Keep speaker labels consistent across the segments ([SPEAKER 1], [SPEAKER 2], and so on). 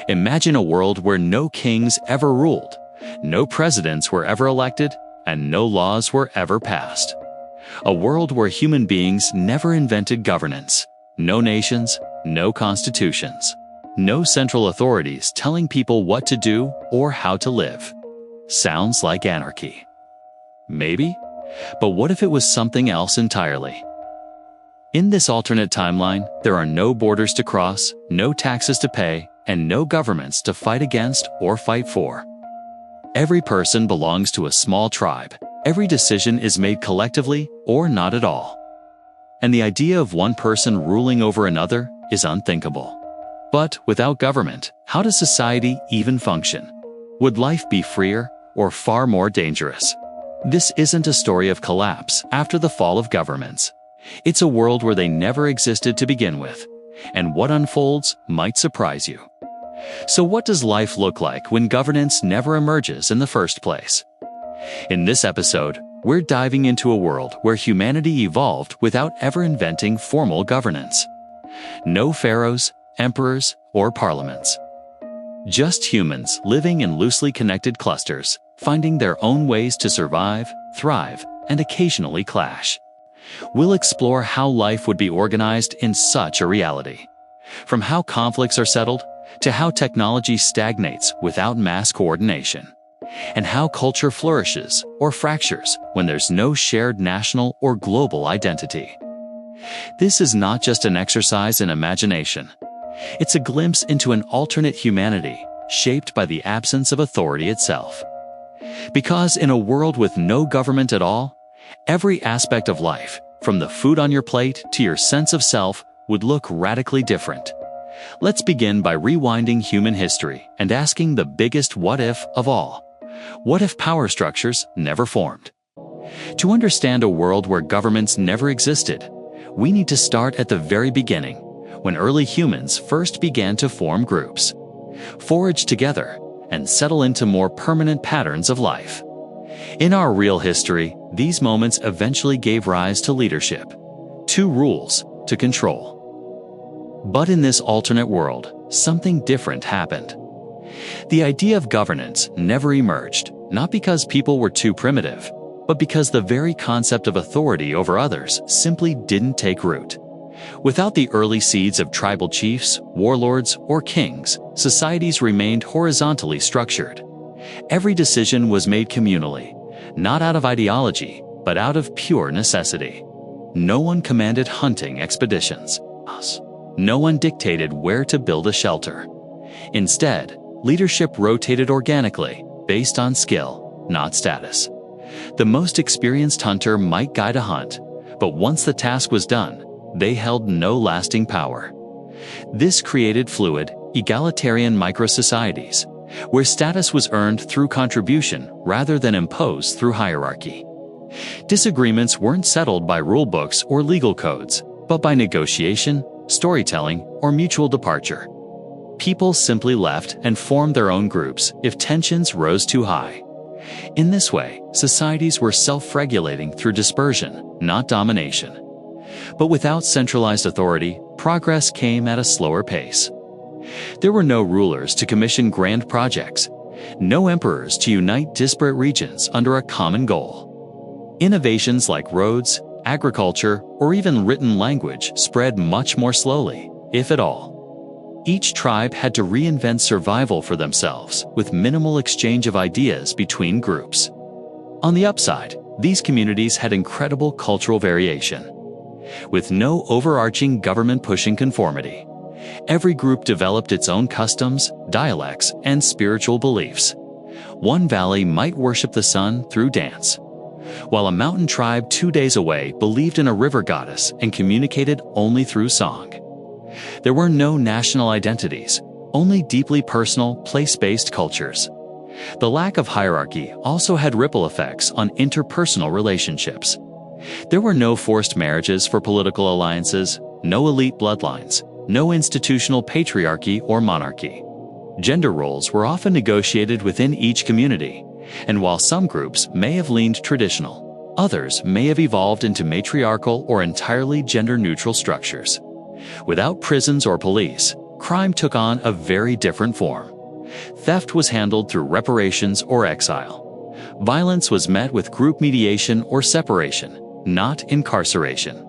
[SPEAKER 1] Imagine a world where no kings ever ruled, no presidents were ever elected, and no laws were ever passed. A world where human beings never invented governance, no nations, no constitutions, no central authorities telling people what to do or how to live. Sounds like anarchy. Maybe? But what if it was something else entirely? In this alternate timeline, there are no borders to cross, no taxes to pay, and no governments to fight against or fight for. Every person belongs to a small tribe. Every decision is made collectively or not at all. And the idea of one person ruling over another is unthinkable. But without government, how does society even function? Would life be freer or far more dangerous? This isn't a story of collapse after the fall of governments. It's a world where they never existed to begin with, and what unfolds might surprise you. So what does life look like when governance never emerges in the first place? In this episode, we're diving into a world where humanity evolved without ever inventing formal governance. No pharaohs, emperors, or parliaments. Just humans living in loosely connected clusters, finding their own ways to survive, thrive, and occasionally clash. We'll explore how life would be organized in such a reality. From how conflicts are settled, to how technology stagnates without mass coordination, and how culture flourishes or fractures when there's no shared national or global identity. This is not just an exercise in imagination. It's a glimpse into an alternate humanity shaped by the absence of authority itself. Because in a world with no government at all, every aspect of life, from the food on your plate to your sense of self, would look radically different. Let's begin by rewinding human history and asking the biggest what if of all. What if power structures never formed? To understand a world where governments never existed, we need to start at the very beginning, when early humans first began to form groups, forage together, and settle into more permanent patterns of life. In our real history, these moments eventually gave rise to leadership, to rules, to control. But in this alternate world, something different happened. The idea of governance never emerged, not because people were too primitive, but because the very concept of authority over others simply didn't take root. Without the early seeds of tribal chiefs, warlords, or kings, societies remained horizontally structured. Every decision was made communally, not out of ideology, but out of pure necessity. No one commanded hunting expeditions. No one dictated where to build a shelter. Instead, leadership rotated organically, based on skill, not status. The most experienced hunter might guide a hunt, but once the task was done, they held no lasting power. This created fluid, egalitarian micro-societies, where status was earned through contribution rather than imposed through hierarchy. Disagreements weren't settled by rulebooks or legal codes, but by negotiation, storytelling, or mutual departure. People simply left and formed their own groups if tensions rose too high. In this way, societies were self-regulating through dispersion, not domination. But without centralized authority, progress came at a slower pace. There were no rulers to commission grand projects, no emperors to unite disparate regions under a common goal. Innovations like roads, agriculture, or even written language spread much more slowly, if at all. Each tribe had to reinvent survival for themselves with minimal exchange of ideas between groups. On the upside, these communities had incredible cultural variation. With no overarching government pushing conformity, every group developed its own customs, dialects, and spiritual beliefs. One valley might worship the sun through dance, while a mountain tribe 2 days away believed in a river goddess and communicated only through song. There were no national identities, only deeply personal, place-based cultures. The lack of hierarchy also had ripple effects on interpersonal relationships. There were no forced marriages for political alliances, no elite bloodlines, no institutional patriarchy or monarchy. Gender roles were often negotiated within each community, and while some groups may have leaned traditional, others may have evolved into matriarchal or entirely gender-neutral structures. Without prisons or police, crime took on a very different form. Theft was handled through reparations or exile. Violence was met with group mediation or separation, not incarceration.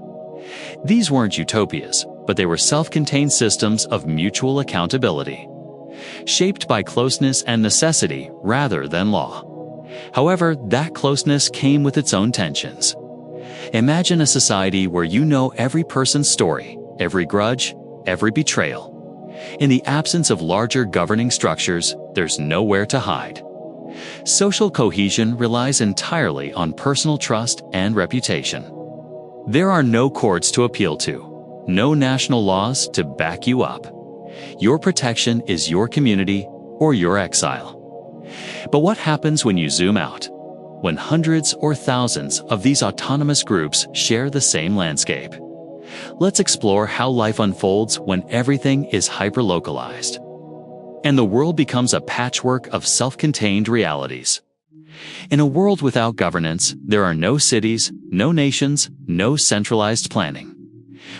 [SPEAKER 1] These weren't utopias, but they were self-contained systems of mutual accountability, shaped by closeness and necessity rather than law. However, that closeness came with its own tensions. Imagine a society where you know every person's story, every grudge, every betrayal. In the absence of larger governing structures, there's nowhere to hide. Social cohesion relies entirely on personal trust and reputation. There are no courts to appeal to, no national laws to back you up. Your protection is your community or your exile. But what happens when you zoom out? When hundreds or thousands of these autonomous groups share the same landscape? Let's explore how life unfolds when everything is hyper-localized, and the world becomes a patchwork of self-contained realities. In a world without governance, there are no cities, no nations, no centralized planning.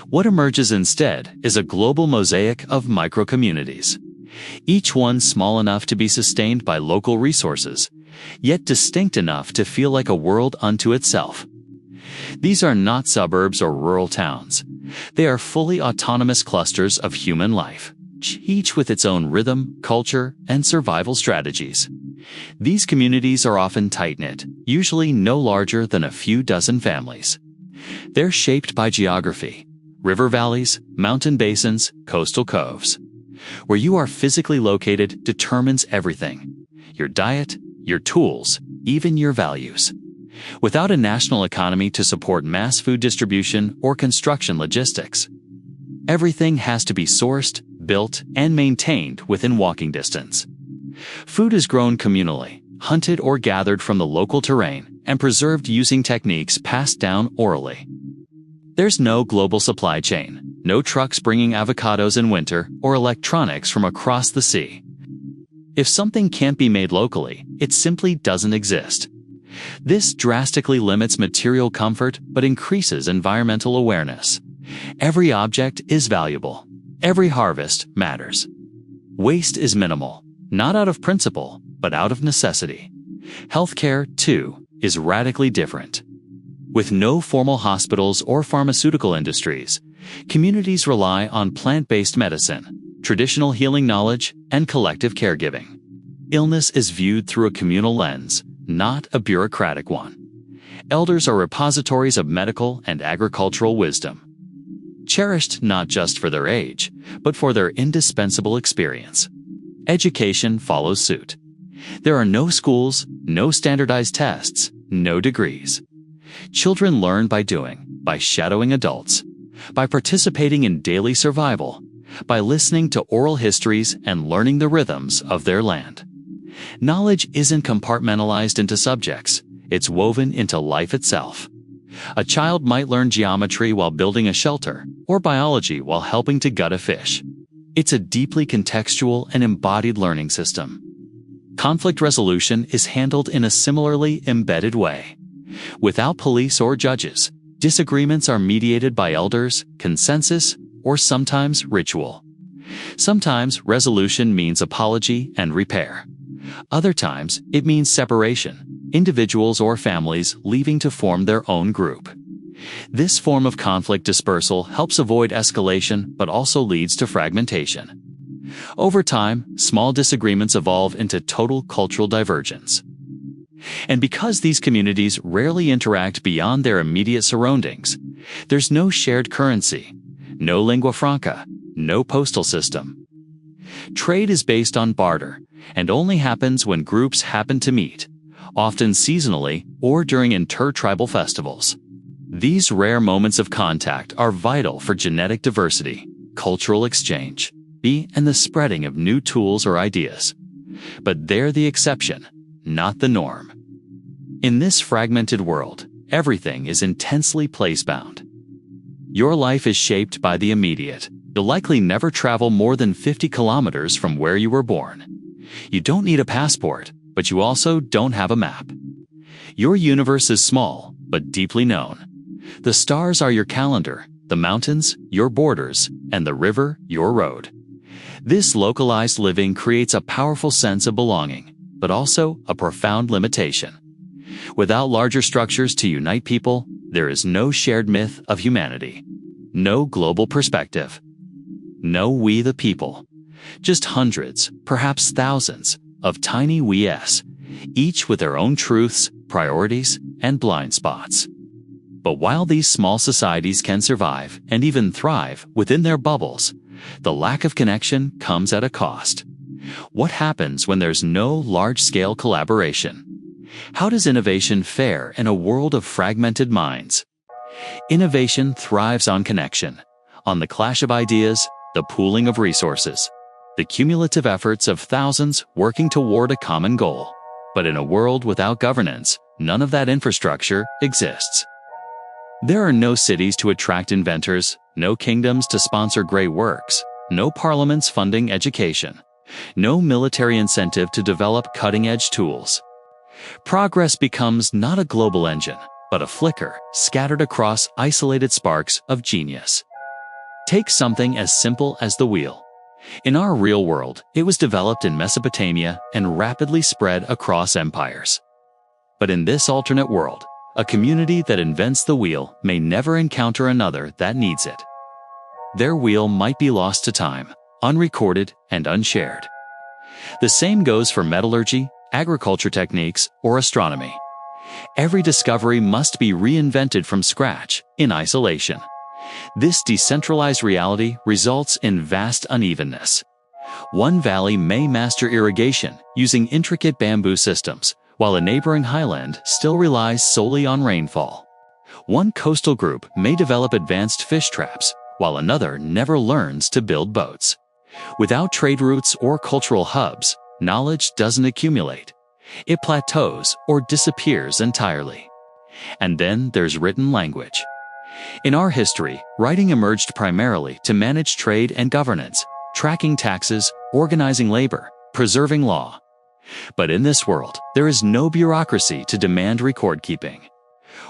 [SPEAKER 1] What emerges instead is a global mosaic of micro-communities, each one small enough to be sustained by local resources, yet distinct enough to feel like a world unto itself. These are not suburbs or rural towns. They are fully autonomous clusters of human life, each with its own rhythm, culture, and survival strategies. These communities are often tight-knit, usually no larger than a few dozen families. They're shaped by geography, river valleys, mountain basins, coastal coves. Where you are physically located determines everything: your diet, your tools, even your values. Without a national economy to support mass food distribution or construction logistics, everything has to be sourced, built, and maintained within walking distance. Food is grown communally, hunted or gathered from the local terrain, and preserved using techniques passed down orally. There's no global supply chain, no trucks bringing avocados in winter or electronics from across the sea. If something can't be made locally, it simply doesn't exist. This drastically limits material comfort but increases environmental awareness. Every object is valuable. Every harvest matters. Waste is minimal, not out of principle, but out of necessity. Healthcare, too, is radically different. With no formal hospitals or pharmaceutical industries, communities rely on plant-based medicine, traditional healing knowledge, and collective caregiving. Illness is viewed through a communal lens, not a bureaucratic one. Elders are repositories of medical and agricultural wisdom, cherished not just for their age, but for their indispensable experience. Education follows suit. There are no schools, no standardized tests, no degrees. Children learn by doing, by shadowing adults, by participating in daily survival, by listening to oral histories and learning the rhythms of their land. Knowledge isn't compartmentalized into subjects, it's woven into life itself. A child might learn geometry while building a shelter, or biology while helping to gut a fish. It's a deeply contextual and embodied learning system. Conflict resolution is handled in a similarly embedded way. Without police or judges, disagreements are mediated by elders, consensus, or sometimes ritual. Sometimes resolution means apology and repair. Other times, it means separation, individuals or families leaving to form their own group. This form of conflict dispersal helps avoid escalation but also leads to fragmentation. Over time, small disagreements evolve into total cultural divergence. And because these communities rarely interact beyond their immediate surroundings, there's no shared currency, no lingua franca, no postal system. Trade is based on barter, and only happens when groups happen to meet, often seasonally or during intertribal festivals. These rare moments of contact are vital for genetic diversity, cultural exchange, and the spreading of new tools or ideas. But they're the exception, not the norm. In this fragmented world, everything is intensely place-bound. Your life is shaped by the immediate. You'll likely never travel more than 50 kilometers from where you were born. You don't need a passport, but you also don't have a map. Your universe is small, but deeply known. The stars are your calendar, the mountains, your borders, and the river, your road. This localized living creates a powerful sense of belonging, but also a profound limitation. Without larger structures to unite people, there is no shared myth of humanity, no global perspective, no we the people. Just hundreds, perhaps thousands, of tiny we-s, each with their own truths, priorities, and blind spots. But while these small societies can survive and even thrive within their bubbles, the lack of connection comes at a cost. What happens when there's no large-scale collaboration? How does innovation fare in a world of fragmented minds? Innovation thrives on connection, on the clash of ideas, the pooling of resources, the cumulative efforts of thousands working toward a common goal. But in a world without governance, none of that infrastructure exists. There are no cities to attract inventors, no kingdoms to sponsor great works, no parliaments funding education, no military incentive to develop cutting-edge tools. Progress becomes not a global engine, but a flicker scattered across isolated sparks of genius. Take something as simple as the wheel. In our real world, it was developed in Mesopotamia and rapidly spread across empires. But in this alternate world, a community that invents the wheel may never encounter another that needs it. Their wheel might be lost to time, unrecorded and unshared. The same goes for metallurgy, agriculture techniques, or astronomy. Every discovery must be reinvented from scratch, in isolation. This decentralized reality results in vast unevenness. One valley may master irrigation using intricate bamboo systems, while a neighboring highland still relies solely on rainfall. One coastal group may develop advanced fish traps, while another never learns to build boats. Without trade routes or cultural hubs, knowledge doesn't accumulate. It plateaus or disappears entirely. And then there's written language. In our history, writing emerged primarily to manage trade and governance, tracking taxes, organizing labor, preserving law. But in this world, there is no bureaucracy to demand record-keeping.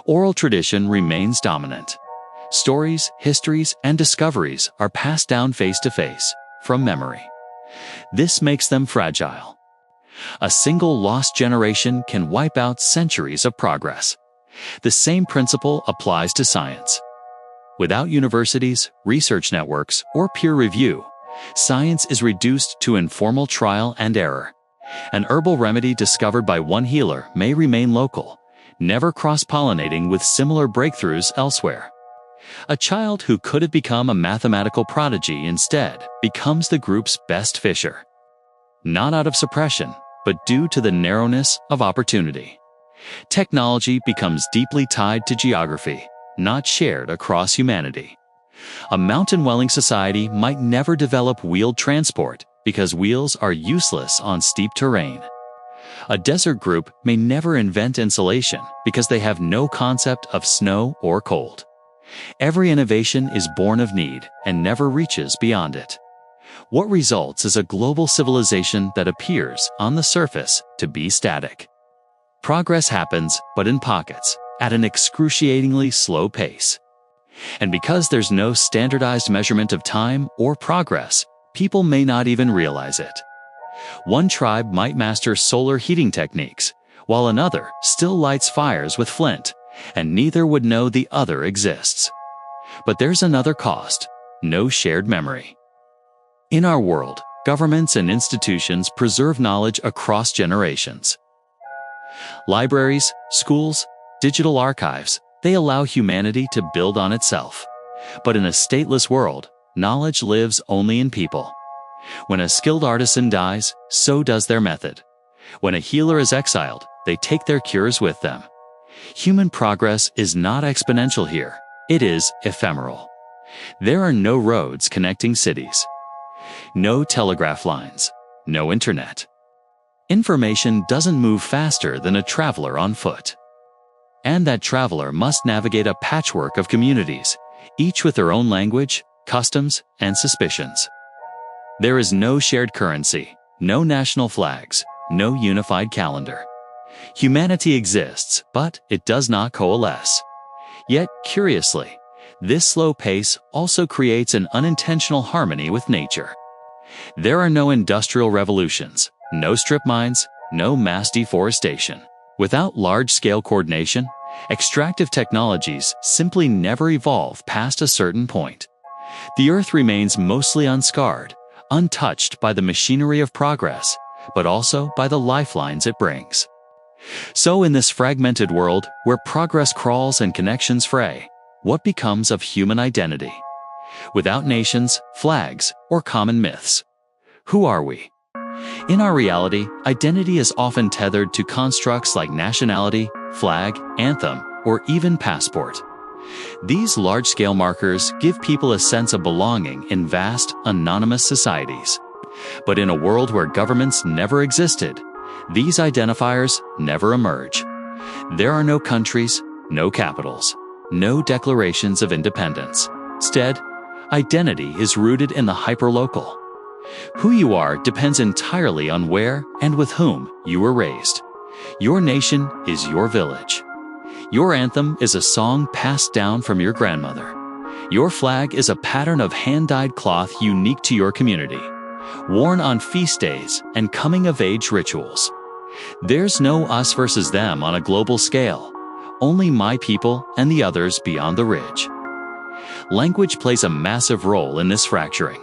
[SPEAKER 1] Oral tradition remains dominant. Stories, histories, and discoveries are passed down face-to-face, from memory. This makes them fragile. A single lost generation can wipe out centuries of progress. The same principle applies to science. Without universities, research networks, or peer review, science is reduced to informal trial and error. An herbal remedy discovered by one healer may remain local, never cross-pollinating with similar breakthroughs elsewhere. A child who could have become a mathematical prodigy instead becomes the group's best fisher. Not out of suppression, but due to the narrowness of opportunity. Technology becomes deeply tied to geography, not shared across humanity. A mountain-dwelling society might never develop wheeled transport because wheels are useless on steep terrain. A desert group may never invent insulation because they have no concept of snow or cold. Every innovation is born of need and never reaches beyond it. What results is a global civilization that appears, on the surface, to be static. Progress happens, but in pockets, at an excruciatingly slow pace. And because there's no standardized measurement of time or progress, people may not even realize it. One tribe might master solar heating techniques, while another still lights fires with flint, and neither would know the other exists. But there's another cost: no shared memory. In our world, governments and institutions preserve knowledge across generations. Libraries, schools, digital archives, they allow humanity to build on itself. But in a stateless world, knowledge lives only in people. When a skilled artisan dies, so does their method. When a healer is exiled, they take their cures with them. Human progress is not exponential here. It is ephemeral. There are no roads connecting cities. No telegraph lines. No internet. Information doesn't move faster than a traveler on foot. And that traveler must navigate a patchwork of communities, each with their own language, customs, and suspicions. There is no shared currency, no national flags, no unified calendar. Humanity exists, but it does not coalesce. Yet, curiously, this slow pace also creates an unintentional harmony with nature. There are no industrial revolutions, no strip mines, no mass deforestation. Without large-scale coordination, extractive technologies simply never evolve past a certain point. The Earth remains mostly unscarred, untouched by the machinery of progress, but also by the lifelines it brings. So in this fragmented world, where progress crawls and connections fray, what becomes of human identity? Without nations, flags, or common myths, who are we? In our reality, identity is often tethered to constructs like nationality, flag, anthem, or even passport. These large-scale markers give people a sense of belonging in vast, anonymous societies. But in a world where governments never existed, these identifiers never emerge. There are no countries, no capitals, no declarations of independence. Instead, identity is rooted in the hyperlocal. Who you are depends entirely on where and with whom you were raised. Your nation is your village. Your anthem is a song passed down from your grandmother. Your flag is a pattern of hand-dyed cloth unique to your community, worn on feast days and coming-of-age rituals. There's no us versus them on a global scale, only my people and the others beyond the ridge. Language plays a massive role in this fracturing.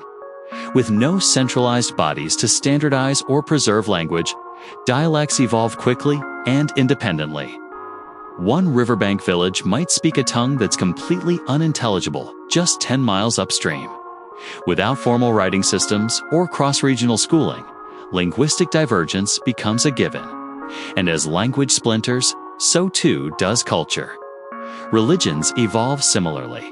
[SPEAKER 1] With no centralized bodies to standardize or preserve language, dialects evolve quickly and independently. One riverbank village might speak a tongue that's completely unintelligible just 10 miles upstream. Without formal writing systems or cross-regional schooling, linguistic divergence becomes a given. And as language splinters, so too does culture. Religions evolve similarly.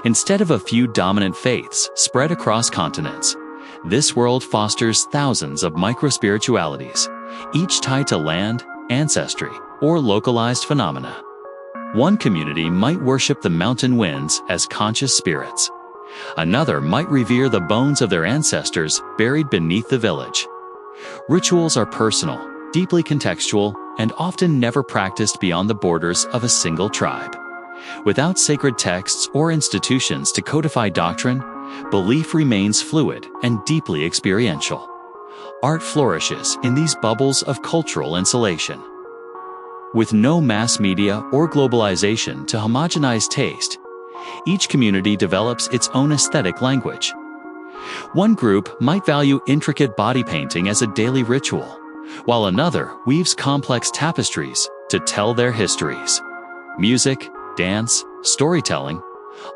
[SPEAKER 1] Instead of a few dominant faiths spread across continents, this world fosters thousands of micro-spiritualities, each tied to land, ancestry, or localized phenomena. One community might worship the mountain winds as conscious spirits. Another might revere the bones of their ancestors buried beneath the village. Rituals are personal, deeply contextual, and often never practiced beyond the borders of a single tribe. Without sacred texts or institutions to codify doctrine, belief remains fluid and deeply experiential. Art flourishes in these bubbles of cultural insulation. With no mass media or globalization to homogenize taste, each community develops its own aesthetic language. One group might value intricate body painting as a daily ritual, while another weaves complex tapestries to tell their histories. Music, dance, storytelling,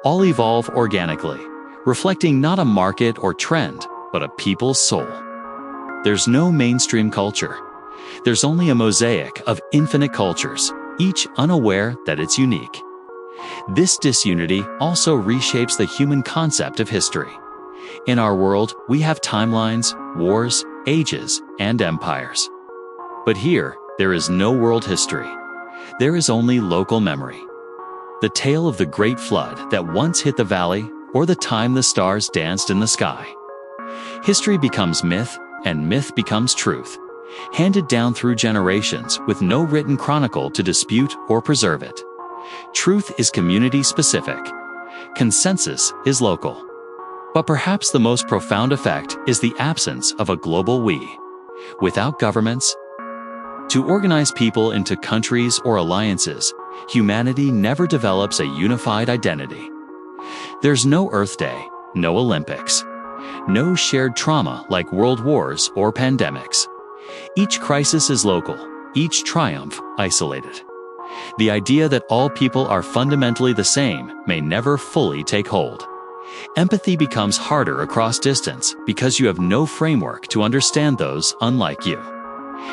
[SPEAKER 1] all evolve organically, reflecting not a market or trend, but a people's soul. There's no mainstream culture. There's only a mosaic of infinite cultures, each unaware that it's unique. This disunity also reshapes the human concept of history. In our world, we have timelines, wars, ages, and empires. But here, there is no world history. There is only local memory. The tale of the great flood that once hit the valley, or the time the stars danced in the sky. History becomes myth, and myth becomes truth, handed down through generations with no written chronicle to dispute or preserve it. Truth is community-specific. Consensus is local. But perhaps the most profound effect is the absence of a global we. Without governments to organize people into countries or alliances, humanity never develops a unified identity. There's no Earth Day, no Olympics, no shared trauma like world wars or pandemics. Each crisis is local, each triumph isolated. The idea that all people are fundamentally the same may never fully take hold. Empathy becomes harder across distance because you have no framework to understand those unlike you.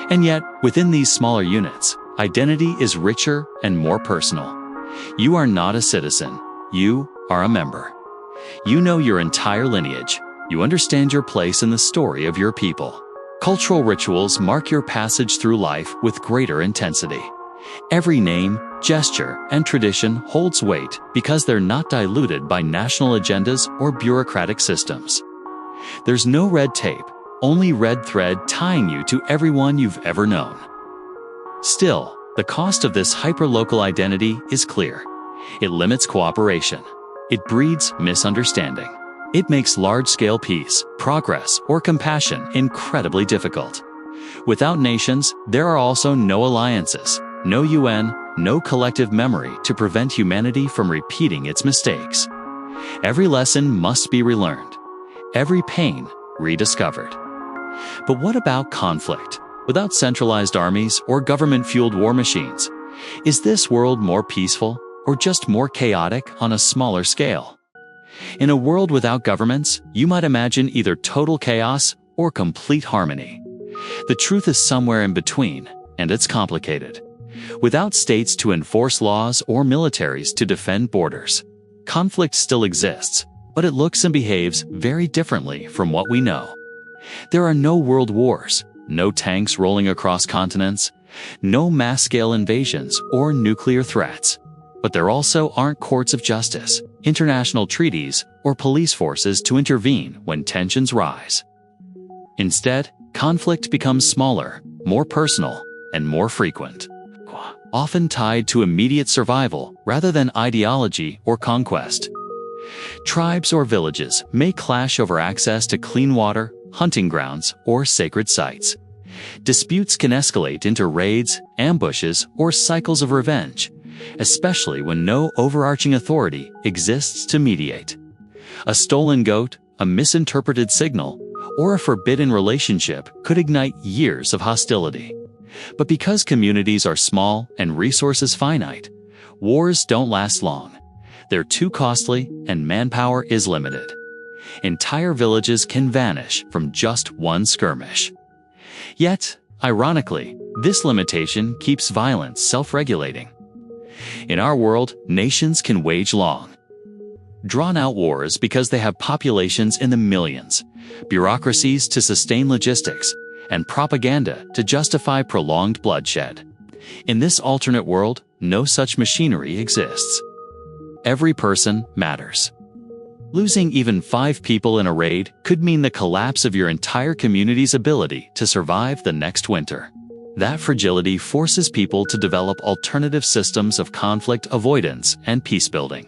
[SPEAKER 1] And yet, within these smaller units, identity is richer and more personal. You are not a citizen. You are a member. You know your entire lineage. You understand your place in the story of your people. Cultural rituals mark your passage through life with greater intensity. Every name, gesture, and tradition holds weight because they're not diluted by national agendas or bureaucratic systems. There's no red tape, only red thread tying you to everyone you've ever known. Still, the cost of this hyperlocal identity is clear. It limits cooperation. It breeds misunderstanding. It makes large-scale peace, progress, or compassion incredibly difficult. Without nations, there are also no alliances, no UN, no collective memory to prevent humanity from repeating its mistakes. Every lesson must be relearned, every pain rediscovered. But what about conflict? Without centralized armies or government-fueled war machines, is this world more peaceful or just more chaotic on a smaller scale? In a world without governments, you might imagine either total chaos or complete harmony. The truth is somewhere in between, and it's complicated. Without states to enforce laws or militaries to defend borders, conflict still exists, but it looks and behaves very differently from what we know. There are no world wars, no tanks rolling across continents, no mass-scale invasions or nuclear threats. But there also aren't courts of justice, international treaties, or police forces to intervene when tensions rise. Instead, conflict becomes smaller, more personal, and more frequent, often tied to immediate survival rather than ideology or conquest. Tribes or villages may clash over access to clean water, hunting grounds, or sacred sites. Disputes can escalate into raids, ambushes, or cycles of revenge, especially when no overarching authority exists to mediate. A stolen goat, a misinterpreted signal, or a forbidden relationship could ignite years of hostility. But because communities are small and resources finite, wars don't last long. They're too costly and manpower is limited. Entire villages can vanish from just one skirmish. Yet, ironically, this limitation keeps violence self-regulating. In our world, nations can wage long, drawn-out wars because they have populations in the millions, bureaucracies to sustain logistics, and propaganda to justify prolonged bloodshed. In this alternate world, no such machinery exists. Every person matters. Losing even 5 people in a raid could mean the collapse of your entire community's ability to survive the next winter. That fragility forces people to develop alternative systems of conflict avoidance and peacebuilding.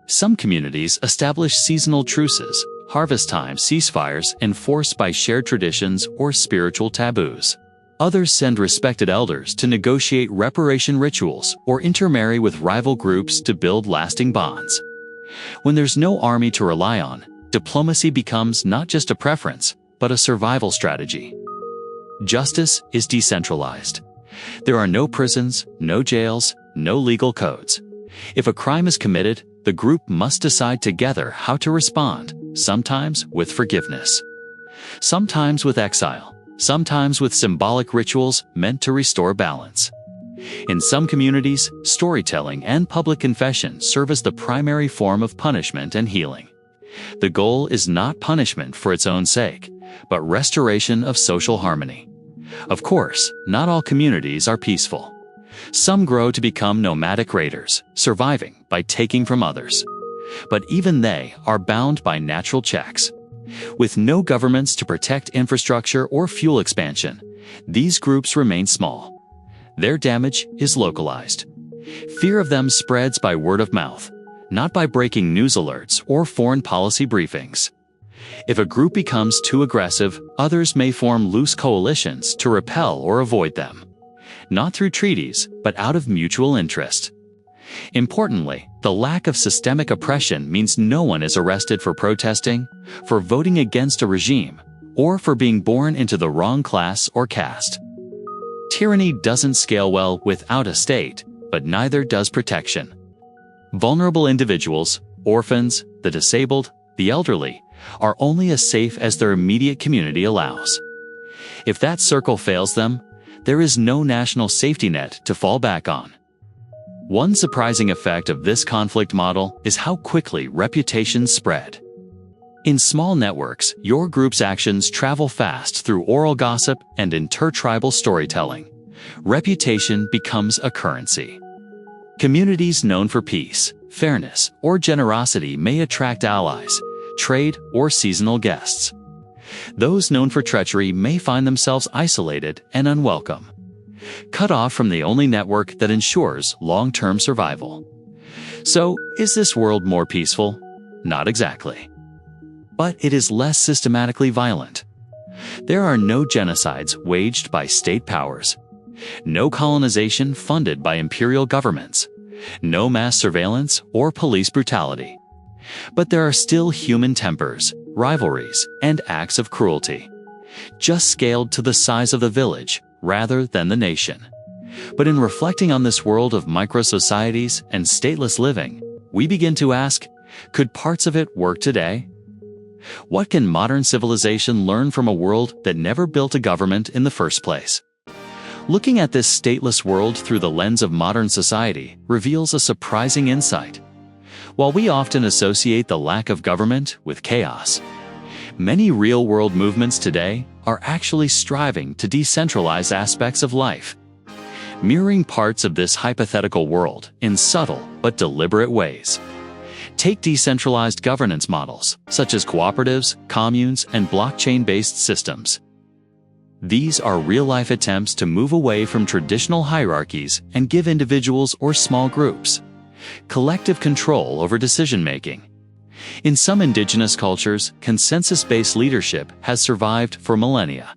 [SPEAKER 1] Some communities establish seasonal truces, harvest time ceasefires enforced by shared traditions or spiritual taboos. Others send respected elders to negotiate reparation rituals or intermarry with rival groups to build lasting bonds. When there's no army to rely on, diplomacy becomes not just a preference, but a survival strategy. Justice is decentralized. There are no prisons, no jails, no legal codes. If a crime is committed, the group must decide together how to respond, sometimes with forgiveness, sometimes with exile, sometimes with symbolic rituals meant to restore balance. In some communities, storytelling and public confession serve as the primary form of punishment and healing. The goal is not punishment for its own sake, but restoration of social harmony. Of course, not all communities are peaceful. Some grow to become nomadic raiders, surviving by taking from others. But even they are bound by natural checks. With no governments to protect infrastructure or fuel expansion, these groups remain small. Their damage is localized. Fear of them spreads by word of mouth, not by breaking news alerts or foreign policy briefings. If a group becomes too aggressive, others may form loose coalitions to repel or avoid them. Not through treaties, but out of mutual interest. Importantly, the lack of systemic oppression means no one is arrested for protesting, for voting against a regime, or for being born into the wrong class or caste. Tyranny doesn't scale well without a state, but neither does protection. Vulnerable individuals, orphans, the disabled, the elderly, are only as safe as their immediate community allows. If that circle fails them, there is no national safety net to fall back on. One surprising effect of this conflict model is how quickly reputations spread. In small networks, your group's actions travel fast through oral gossip and intertribal storytelling. Reputation becomes a currency. Communities known for peace, fairness, or generosity may attract allies, trade, or seasonal guests. Those known for treachery may find themselves isolated and unwelcome, cut off from the only network that ensures long-term survival. So, is this world more peaceful? Not exactly. but it is less systematically violent. There are no genocides waged by state powers, no colonization funded by imperial governments, no mass surveillance or police brutality. But there are still human tempers, rivalries, and acts of cruelty, just scaled to the size of the village rather than the nation. But in reflecting on this world of micro-societies and stateless living, we begin to ask, could parts of it work today? What can modern civilization learn from a world that never built a government in the first place? Looking at this stateless world through the lens of modern society reveals a surprising insight. While we often associate the lack of government with chaos, many real-world movements today are actually striving to decentralize aspects of life, mirroring parts of this hypothetical world in subtle but deliberate ways. Take decentralized governance models, such as cooperatives, communes, and blockchain-based systems. These are real-life attempts to move away from traditional hierarchies and give individuals or small groups collective control over decision-making. In some indigenous cultures, consensus-based leadership has survived for millennia.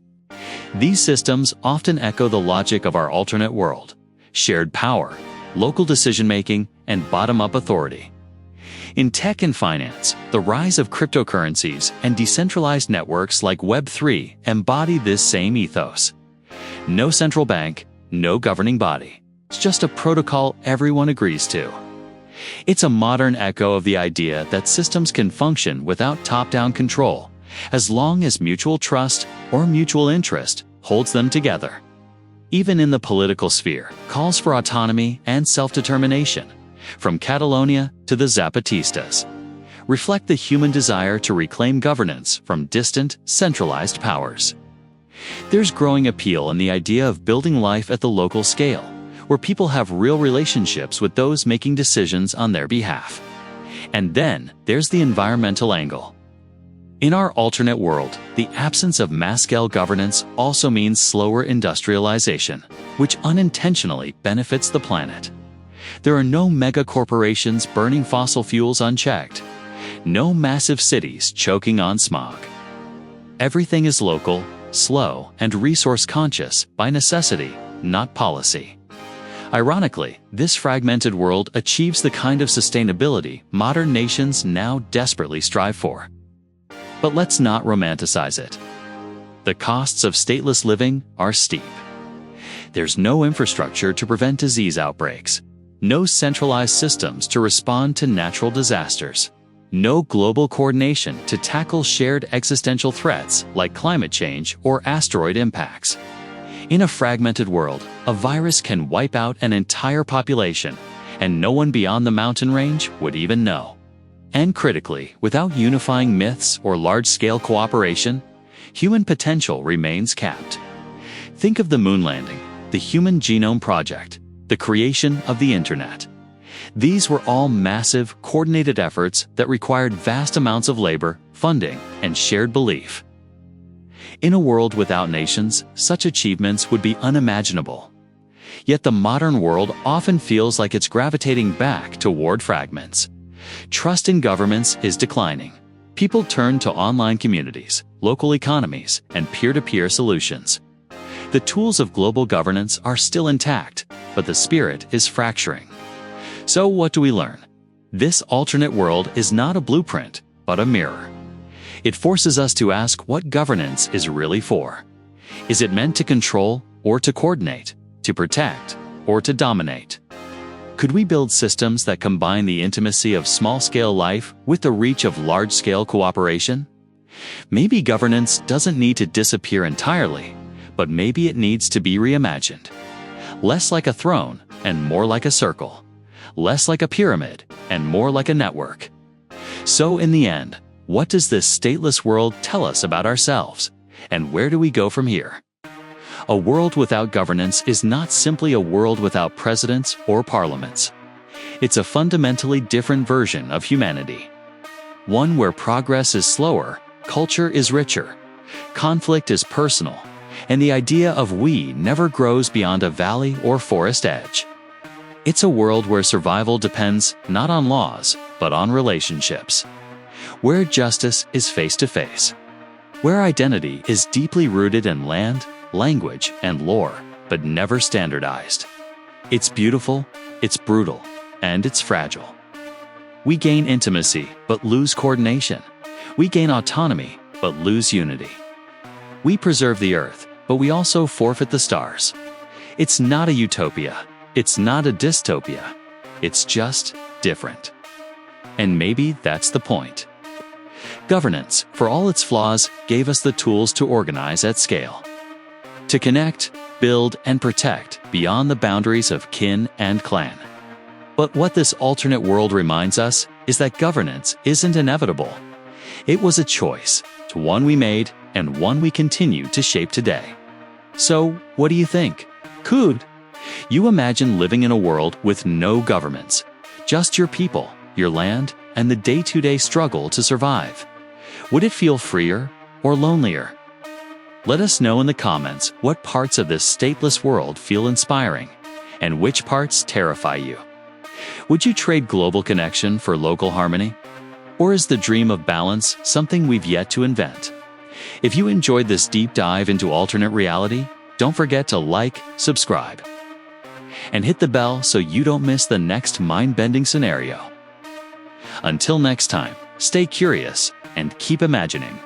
[SPEAKER 1] These systems often echo the logic of our alternate world: shared power, local decision-making, and bottom-up authority. In tech and finance, the rise of cryptocurrencies and decentralized networks like Web3 embody this same ethos. No central bank, no governing body. It's just a protocol everyone agrees to. It's a modern echo of the idea that systems can function without top-down control, as long as mutual trust or mutual interest holds them together. Even in the political sphere, calls for autonomy and self-determination, from Catalonia to the Zapatistas, reflect the human desire to reclaim governance from distant, centralized powers. There's growing appeal in the idea of building life at the local scale, where people have real relationships with those making decisions on their behalf. And then there's the environmental angle. In our alternate world, the absence of mass-scale governance also means slower industrialization, which unintentionally benefits the planet. There are no mega-corporations burning fossil fuels unchecked, no massive cities choking on smog. Everything is local, slow, and resource-conscious by necessity, not policy. Ironically, this fragmented world achieves the kind of sustainability modern nations now desperately strive for. But let's not romanticize it. The costs of stateless living are steep. There's no infrastructure to prevent disease outbreaks, no centralized systems to respond to natural disasters, no global coordination to tackle shared existential threats like climate change or asteroid impacts. In a fragmented world, a virus can wipe out an entire population, and no one beyond the mountain range would even know. And critically, without unifying myths or large-scale cooperation, human potential remains capped. Think of the moon landing, the Human Genome Project, the creation of the Internet. These were all massive, coordinated efforts that required vast amounts of labor, funding, and shared belief. In a world without nations, such achievements would be unimaginable. Yet the modern world often feels like it's gravitating back toward fragments. Trust in governments is declining. People turn to online communities, local economies, and peer-to-peer solutions. The tools of global governance are still intact, but the spirit is fracturing. So what do we learn? This alternate world is not a blueprint, but a mirror. It forces us to ask what governance is really for. Is it meant to control or to coordinate, to protect or to dominate? Could we build systems that combine the intimacy of small-scale life with the reach of large-scale cooperation? Maybe governance doesn't need to disappear entirely, but maybe it needs to be reimagined. Less like a throne and more like a circle. Less like a pyramid and more like a network. So in the end, what does this stateless world tell us about ourselves? And where do we go from here? A world without governance is not simply a world without presidents or parliaments. It's a fundamentally different version of humanity. One where progress is slower, culture is richer, conflict is personal, and the idea of we never grows beyond a valley or forest edge. It's a world where survival depends not on laws, but on relationships. where justice is face to face, where identity is deeply rooted in land, language, and lore, but never standardized. It's beautiful, it's brutal, and it's fragile. We gain intimacy, but lose coordination. We gain autonomy, but lose unity. We preserve the earth, but we also forfeit the stars. It's not a utopia. It's not a dystopia. It's just different. And maybe that's the point. Governance, for all its flaws, gave us the tools to organize at scale. To connect, build, and protect beyond the boundaries of kin and clan. But what this alternate world reminds us is that governance isn't inevitable. It was a choice, one we made and one we continue to shape today. So, what do you think? Could you imagine living in a world with no governments, just your people, your land, and the day-to-day struggle to survive? Would it feel freer or lonelier? Let us know in the comments what parts of this stateless world feel inspiring, and which parts terrify you. Would you trade global connection for local harmony? Or is the dream of balance something we've yet to invent? If you enjoyed this deep dive into alternate reality, don't forget to like, subscribe, and hit the bell so you don't miss the next mind-bending scenario. Until next time, stay curious and keep imagining.